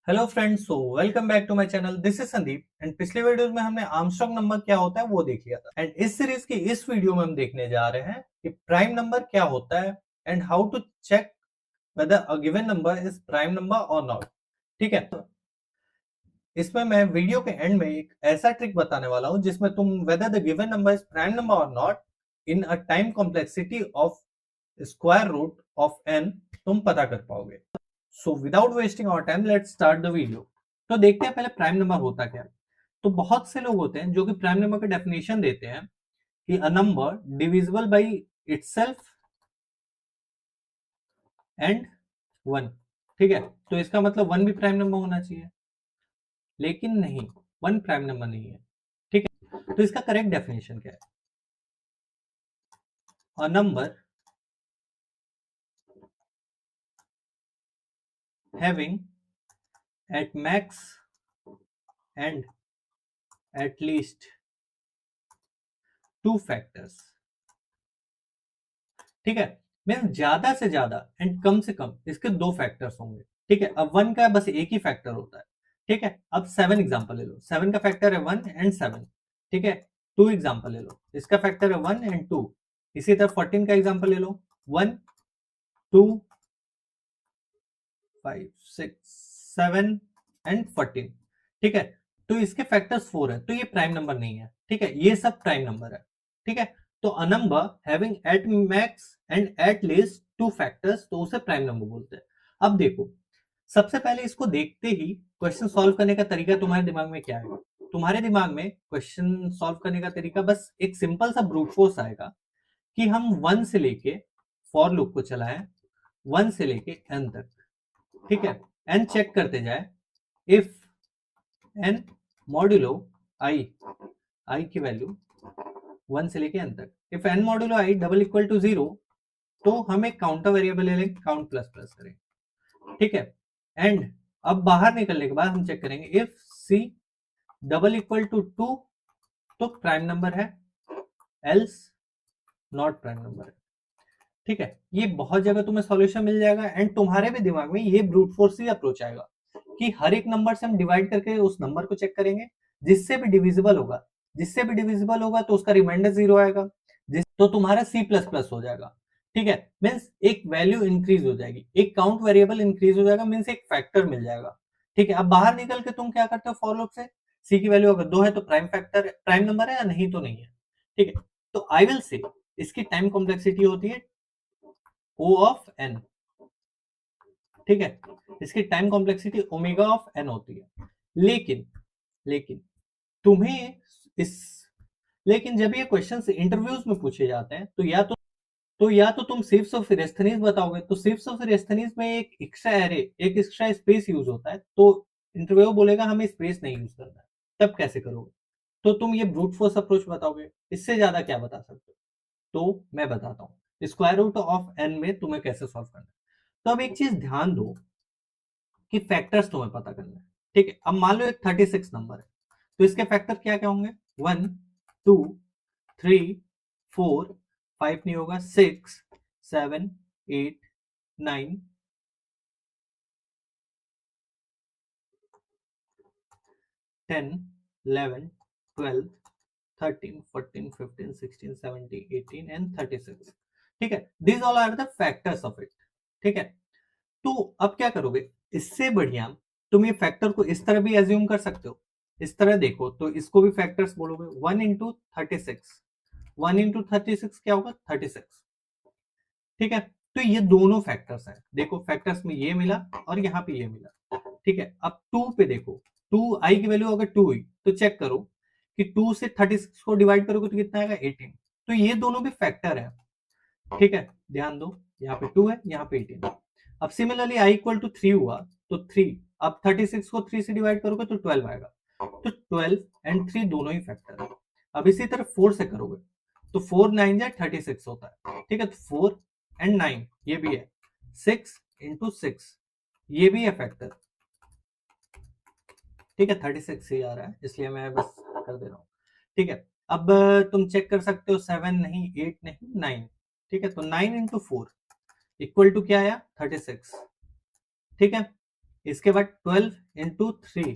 Hello friends, so welcome back to my channel. This is Sandeep and पिछले videos में हमने Armstrong number क्या होता है वो देख लिया था। एंड इस सीरीज की इस वीडियो में हम देखने जा रहे हैं कि प्राइम नंबर क्या होता है and how to check whether a given number is prime number और नॉट। ठीक है, इसमें मैं वीडियो के एंड में एक ऐसा ट्रिक बताने वाला हूं जिसमें तुम whether the given number is prime number और not in a time complexity of square root of n तुम पता कर पाओगे। So without wasting our time let's start the video. तो देखते हैं पहले प्राइम नंबर होता क्या है। तो बहुत से लोग होते हैं जो कि प्राइम नंबर की डेफिनेशन देते हैं कि a number divisible by itself and one. ठीक है, तो इसका मतलब वन भी प्राइम नंबर होना चाहिए, लेकिन नहीं, वन प्राइम नंबर नहीं है। ठीक है, तो इसका करेक्ट डेफिनेशन क्या है? A number having at max and at least two factors. ठीक है, मीन ज्यादा से ज्यादा एंड कम से कम इसके दो फैक्टर्स होंगे। ठीक है, अब वन का बस एक ही फैक्टर होता है। ठीक है, अब सेवन एग्जांपल ले लो। सेवन का फैक्टर है वन एंड सेवन। ठीक है, टू एग्जांपल ले लो, इसका फैक्टर है वन एंड टू। इसी तरह 14 का एग्जांपल ले लो, one, two, five, six, seven and 14। ठीक है, तो इसके फैक्टर्स फोर है, तो ये प्राइम नंबर नहीं है। ठीक है, ये सब प्राइम नंबर है। ठीक है, तो a number having at max and at least two factors, तो उसे प्राइम नंबर बोलते हैं। अब देखो, सबसे पहले इसको देखते ही क्वेश्चन सॉल्व करने का तरीका तुम्हारे दिमाग में क्या है? तुम्हारे दिमाग में क्वेश्चन सॉल्व करने का तरीका बस एक सिंपल सा ब्रूट फोर्स आएगा कि हम वन से लेके फॉर लूप को चलाएं, वन से लेके एन तक। ठीक है, एन चेक करते जाए। If N modulo I, I की वैल्यू वन से लेके एन तक, if N modulo I double equal to zero, तो हम एक काउंटर वेरिएबल ले लेंगे, काउंट प्लस प्लस करेंगे। ठीक है, एंड अब बाहर निकलने के बाद हम चेक करेंगे if C double equal to two, तो प्राइम नंबर है, एल्स नॉट प्राइम नंबर है। ठीक है, ये बहुत जगह तुम्हें सॉल्यूशन मिल जाएगा एंड तुम्हारे भी दिमाग में ये ब्रूट फोर्स ही अप्रोच आएगा कि हर एक नंबर से हम डिवाइड करके उस नंबर को चेक करेंगे, जिससे भी डिविजिबल होगा, जिससे भी डिविजिबल होगा तो उसका रिमाइंडर जीरो आएगा, जिस तो तुम्हारा सी प्लस प्लस हो जाएगा। ठीक है, मीन्स एक वैल्यू इंक्रीज हो जाएगी, एक काउंट वेरिएबल इंक्रीज हो जाएगा, मीन्स एक फैक्टर मिल जाएगा। ठीक है, अब बाहर निकल के तुम क्या करते हो फॉर लूप से, सी की वैल्यू अगर दो है तो प्राइम फैक्टर, प्राइम नंबर है, या नहीं तो नहीं है। ठीक है, तो आई विल से इसकी टाइम कॉम्प्लेक्सिटी होती है O ऑफ n। ठीक है, इसकी time complexity omega of n होती है। लेकिन लेकिन तुम्हें इस लेकिन जब ये क्वेश्चन इंटरव्यूज में पूछे जाते हैं तो या तो तुम सिर्फ ऑफ फिरेस्थनीज बताओगे, तो सिर्फ ऑफ फिरेस्थनीज में एक एक्स्ट्रा एरे, एक एक्स्ट्रा स्पेस यूज होता है, तो इंटरव्यू बोलेगा हमें स्पेस नहीं यूज करना है। तब कैसे करोगे? तो तुम ये ब्रूट फोर्स अप्रोच बताओगे, इससे ज्यादा क्या बता सकते हो? तो मैं बताता हूँ स्क्वायर रूट ऑफ n में तुम्हें कैसे सॉल्व करना है। तो अब एक चीज ध्यान दो कि फैक्टर्स तुम्हें पता करना है। ठीक है, अब मान लो एक 36 नंबर है, तो इसके फैक्टर क्या क्या होंगे? One, two, three, four, five नहीं होगा, six, seven, eight, nine, 10, 11, 12, 13, 14, 15, 16, 17, 18 and 36। ठीक है, these all are the factors of it. ठीक है, तो अब क्या करोगे? इससे बढ़िया तुम ये फैक्टर को इस तरह भी एज्यूम कर सकते हो। इस तरह देखो तो इसको भी फैक्टर्स बोलोगे, वन इंटू 36, वन इंटू 36 क्या होगा? 36। ठीक है, तो ये दोनों फैक्टर्स हैं। देखो फैक्टर्स में ये मिला और यहाँ पे ये मिला। ठीक है, अब टू पे देखो, टू आई की वैल्यू अगर टू हुई तो चेक करो कि टू से 36 को डिवाइड करोगे तो कितना आएगा? 18। तो ये दोनों भी फैक्टर है। ठीक है, ध्यान दो, यहाँ पे टू है, यहाँ पे 18। अब similarly I equal to three हुआ तो थ्री, अब 36 को थ्री से डिवाइड करोगे तो 12 आएगा। तो 12 एंड थ्री दोनों ही फैक्टर है। अब इसी तरह फोर से करोगे तो फोर नाइन या 36 होता है। ठीक है, तो फोर एंड नाइन ये भी है, सिक्स इंटू सिक्स ये भी है फैक्टर। ठीक है, 36 ही आ रहा है इसलिए मैं बस कर दे रहा हूँ। ठीक है, अब तुम चेक कर सकते हो, सेवन नहीं, एट नहीं, नाइन। ठीक है, तो nine into four equal to क्या आया? 36। ठीक है, इसके बाद 12 into 3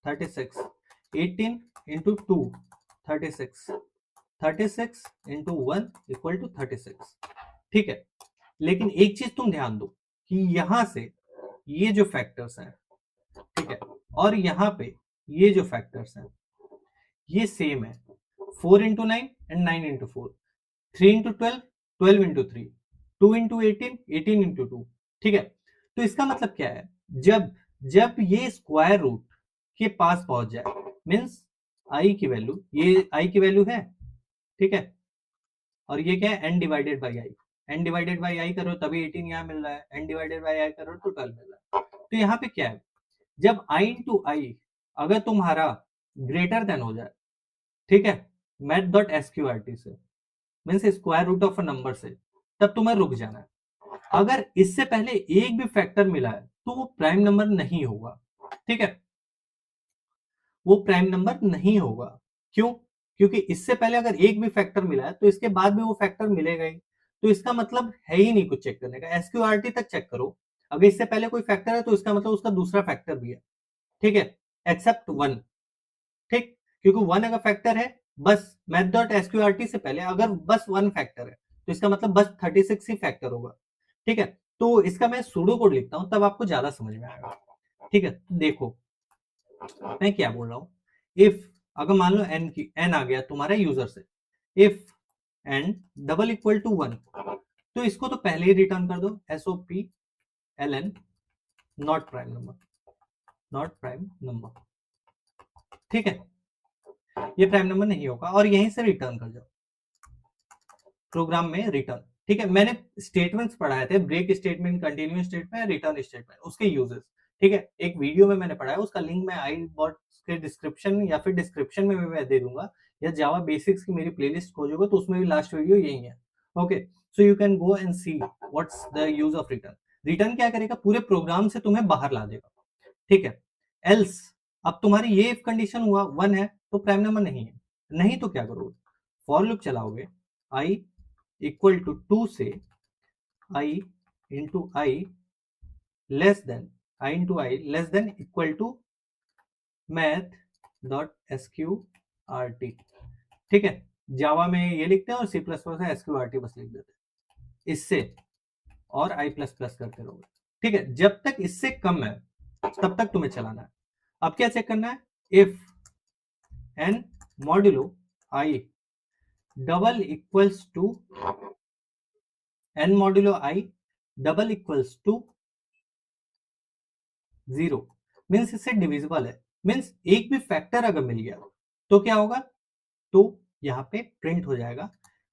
36, 18 into 2 36, 36 into 1 equal to 36। ठीक है, लेकिन एक चीज तुम ध्यान दो कि यहां से ये जो फैक्टर्स हैं, ठीक है, और यहाँ पे ये जो फैक्टर्स हैं ये सेम है। 4 into 9 and 9 into 4, 3 into 12, 12 into 3, 2 into 18, 18 into 2। ठीक है, तो इसका मतलब क्या है, जब जब ये स्क्वायर रूट के पास पहुंच जाए, मीन्स आई की वैल्यू, ये आई की वैल्यू है, ठीक है, और ये क्या है, n divided by I, n divided by I करो तभी 18 यहाँ मिल रहा है, n डिवाइडेड बाई आई करो तो 12 मिल रहा है। तो यहाँ पे क्या है, जब i इंटू आई अगर तुम्हारा ग्रेटर देन हो जाए, ठीक है, मैथ डॉट एसक्यूआरटी से, means square root of a number से, तब तुम्हें रुक जाना है। अगर इससे पहले एक भी फैक्टर मिला है तो वो प्राइम नंबर नहीं होगा। ठीक है, वो प्राइम नंबर नहीं होगा। क्यों? क्योंकि इससे पहले अगर एक भी फैक्टर मिला है तो इसके बाद भी वो फैक्टर मिलेगा ही, तो इसका मतलब है ही नहीं कुछ चेक करने का। एसक्यूआरटी तक चेक करो, अगर इससे पहले कोई फैक्टर है तो इसका मतलब उसका दूसरा फैक्टर भी है। ठीक है, एक्सेप्ट वन। ठीक, क्योंकि वन अगर फैक्टर है, बस मैथ डॉट एसक्यूआरटी से पहले अगर बस वन फैक्टर है तो इसका मतलब बस 36 ही फैक्टर होगा। ठीक है, तो इसका मैं सूडो कोड लिखता हूं तब आपको ज्यादा समझ में आएगा। ठीक है, तो देखो मैं क्या बोल रहा हूं, इफ अगर मान लो एन की एन आ गया तुम्हारे यूजर से, if N double equal to one, तो इसको तो पहले ही रिटर्न कर दो, SOP L N not prime number, not prime number. ठीक है, ये प्राइम नंबर नहीं होगा और यहीं से रिटर्न कर जाओ प्रोग्राम में रिटर्न। ठीक है, मैंने स्टेटमेंट्स पढ़ाए थे, break statement, continue statement, return statement, उसके यूजेस। ठीक है, एक वीडियो में मैंने पढ़ाया, उसका लिंक मैं आई बॉट के डिस्क्रिप्शन या फिर डिस्क्रिप्शन में मैं दे दूंगा, या जावा बेसिक्स की मेरी प्लेलिस्ट खोजोगे तो उसमें भी लास्ट वीडियो यही है। Okay, so you can go and see what's the use of return. Return क्या करेगा, पूरे प्रोग्राम से तुम्हें बाहर ला देगा। ठीक है, एल्स अब तुम्हारी ये इफ कंडीशन हुआ वन है तो प्राइम नंबर नहीं है, नहीं तो क्या करोगे, फॉर लूप चलाओगे, आई इक्वल टू 2 से i into i less than, i into i less than equal to math dot SQ R T. ठीक है, जावा में ये लिखते हैं और सी प्लस प्लस में एसक्यू आर टी बस लिख देते हैं, इससे और आई प्लस प्लस करते रहोगे। ठीक है, जब तक इससे कम है तब तक तुम्हें चलाना है। अब क्या चेक करना है, if N modulo I double equals to N modulo I double equals to 0, means इससे डिविजिबल है, मीन्स एक भी फैक्टर अगर मिल गया तो क्या होगा, तो यहाँ पे प्रिंट हो जाएगा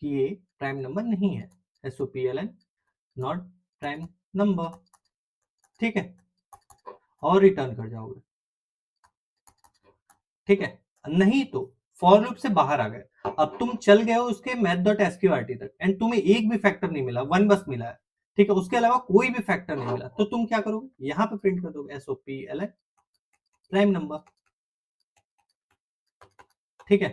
कि ये प्राइम नंबर नहीं है, एसओपीएलएन नॉट प्राइम नंबर। ठीक है, और रिटर्न कर जाओगे। ठीक है, नहीं तो फॉर लूप से बाहर आ गए, अब तुम चल गए हो उसके मैथ डॉट एसक्यूआरटी तक एंड तुम्हें एक भी फैक्टर नहीं मिला, वन बस मिला है। ठीक है, उसके अलावा कोई भी फैक्टर नहीं मिला, तो तुम क्या करोगे, यहाँ पे प्रिंट कर दोगे एसओपीएलएन प्राइम नंबर। ठीक है,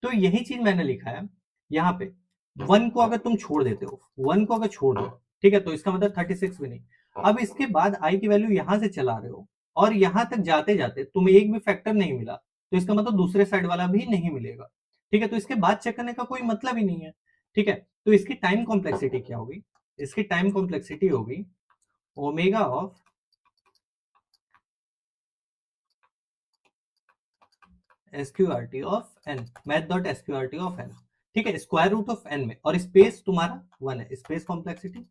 तो यही चीज मैंने लिखा है यहाँ पे। वन को अगर तुम छोड़ देते हो, वन को अगर छोड़ दो, ठीक है, तो इसका मतलब 36 भी नहीं। अब इसके बाद आई की वैल्यू यहां से चला रहे हो और यहां तक जाते जाते तुम्हें एक भी फैक्टर नहीं मिला, तो इसका मतलब दूसरे साइड वाला भी नहीं मिलेगा। ठीक है, तो इसके बाद चेक करने का कोई मतलब ही नहीं है। ठीक है, तो इसकी टाइम कॉम्प्लेक्सिटी क्या होगी, इसकी टाइम कॉम्प्लेक्सिटी होगी omega of SQRT of N, math dot SQRT of N. ठीक है, स्क्वायर रूट ऑफ एन में, और स्पेस तुम्हारा वन है, space complexity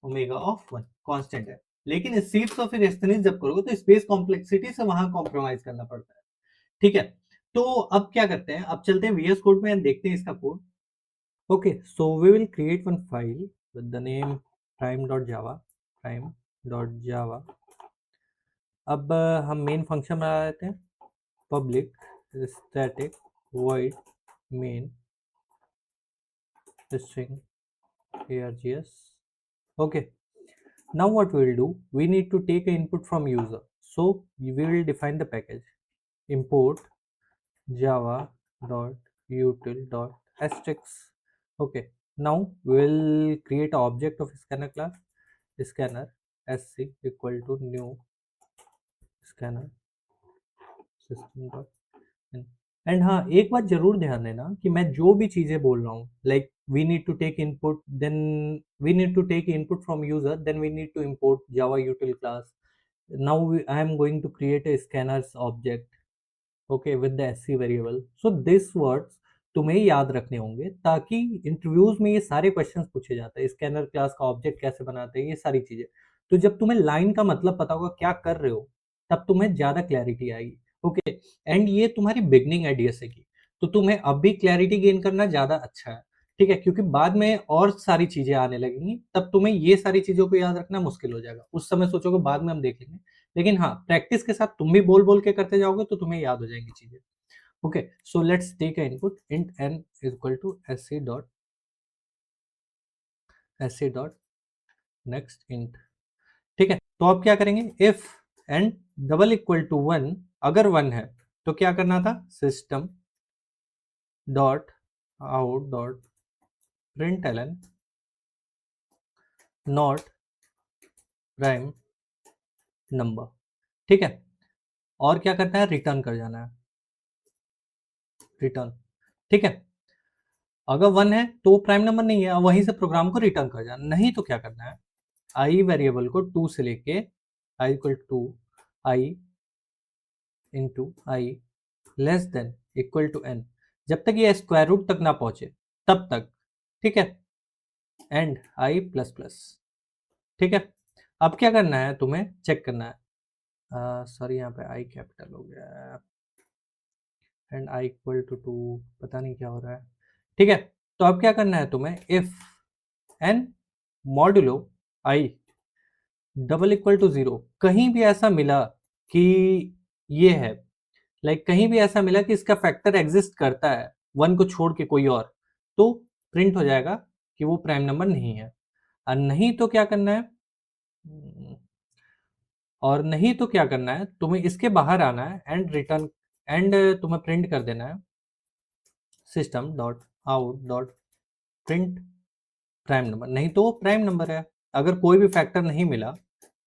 omega of one constant है। लेकिन सीट्स ऑफ इरेस्थनीज जब करोगे तो स्पेस कॉम्प्लेक्सिटी से वहां कॉम्प्रोमाइज करना पड़ता है। ठीक है, तो अब क्या करते हैं, अब चलते हैं वीएस कोड में, देखते हैं इसका code. Okay, so we will create one file with the name prime.java, prime.java। अब हम मेन फंक्शन बना लेते हैं, public static void main string args। okay, now what we will do, we need to take an input from user, so we will define the package import java.util.asterisk। okay, now we will create an object of scanner class, scanner sc equal to new scanner system dot. And हाँ, एक बात जरूर ध्यान देना कि मैं जो भी चीजें बोल रहा हूँ, like we need to take input, then we need to take input from user, then we need to import java util class. Now I am going to create a scanners object, okay, with the sc variable. So this words तुम्हें याद रखने होंगे, ताकि interviews में ये सारे questions पूछे जाते हैं, स्कैनर क्लास का ऑब्जेक्ट कैसे बनाते हैं, ये सारी चीजें। तो जब तुम्हें लाइन का मतलब पता होगा क्या कर रहे हो, तब तुम्हें ज्यादा क्लैरिटी आएगी। ओके, एंड ये तुम्हारी बिगनिंग है डीएसए की, तो तुम्हें अब भी क्लैरिटी गेन करना ज्यादा अच्छा है, ठीक है, क्योंकि बाद में और सारी चीजें आने लगेंगी, तब तुम्हें ये सारी चीजों को याद रखना मुश्किल हो जाएगा। उस समय सोचोगे बाद में हम देख लेंगे, लेकिन हाँ, प्रैक्टिस के साथ तुम भी बोल बोल के करते जाओगे तो तुम्हें याद हो जाएंगी चीजें। Okay, so let's take a input int n is equal to sc dot next int, ठीक है। तो अब क्या करेंगे, if n double equal to 1, अगर 1 है तो क्या करना था, system dot out dot println not prime number, ठीक है। और क्या करना है, रिटर्न कर जाना है, रिटर्न, ठीक है। अगर 1 है तो प्राइम नंबर नहीं है, वहीं से प्रोग्राम को रिटर्न कर जाना, नहीं तो क्या करना है, आई वेरिएबल को 2 से लेके i equal to i into i less than equal to n, जब तक ये स्क्वायर रूट तक ना पहुंचे तब तक, ठीक है, एंड आई प्लस प्लस, ठीक है। अब क्या करना है, तुम्हें चेक करना है, सॉरी यहाँ पे आई कैपिटल हो गया है, एंड आई इक्वल टू 2, पता नहीं क्या हो रहा है, ठीक है। तो अब क्या करना है तुम्हें, if N modulo I double equal to 0, कहीं भी ऐसा मिला कि ये है, लाइक कहीं भी ऐसा मिला कि इसका फैक्टर एग्जिस्ट करता है 1 को छोड़ के कोई और, तो प्रिंट हो जाएगा कि वो प्राइम नंबर नहीं है। और नहीं तो क्या करना है, और नहीं तो क्या करना है, तुम्हें इसके बाहर आना है एंड रिटर्न, एंड तुम्हें प्रिंट कर देना है system dot out dot print prime number, नहीं तो वो प्राइम नंबर है। अगर कोई भी फैक्टर नहीं मिला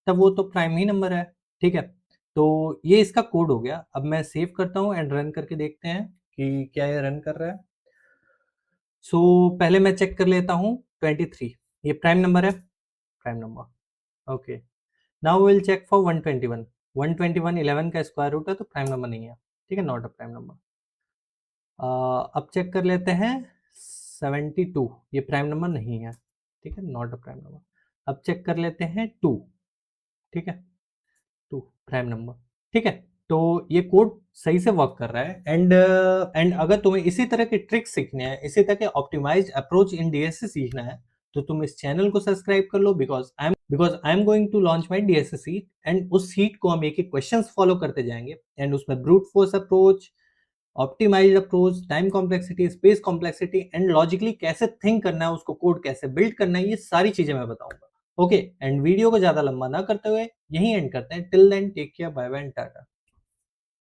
तब वो तो प्राइम ही नंबर है, ठीक है। तो ये इसका कोड हो गया। अब मैं सेव करता हूँ एंड रन करके देखते हैं कि क्या ये रन कर रहा है। सो पहले मैं चेक कर लेता हूँ 23, ये प्राइम नंबर है, prime number, okay. Now will check for 121, 121 11 का स्क्वायर रूट है तो प्राइम नंबर नहीं है, ठीक है, नॉट अ प्राइम नंबर। अब चेक कर लेते हैं 72, ये प्राइम नंबर नहीं है, ठीक है, नॉट अ प्राइम नंबर। अब चेक कर लेते हैं 2, ठीक है, 2 प्राइम नंबर, ठीक है। तो ये कोड सही से वर्क कर रहा है। एंड अगर तुम्हें इसी तरह के ट्रिक्स सीखने हैं, इसी तरह के ऑप्टिमाइज्ड अप्रोच इन डीएसए सीखना है, तो तुम इस चैनल को सब्सक्राइब कर लो, because I am going to launch my DSA sheet, and उस सीट को हम एक एक क्वेश्चन फॉलो करते जाएंगे, एंड उसमें brute force approach, optimised approach, time complexity, space complexity, and logically कैसे थिंक करना है, उसको कोड कैसे बिल्ड करना है, ये सारी चीजें मैं बताऊंगा। ओके, एंड वीडियो को ज्यादा लंबा ना करते हुए यहीं एंड करते हैं। Till then take care, bye bye and Tata.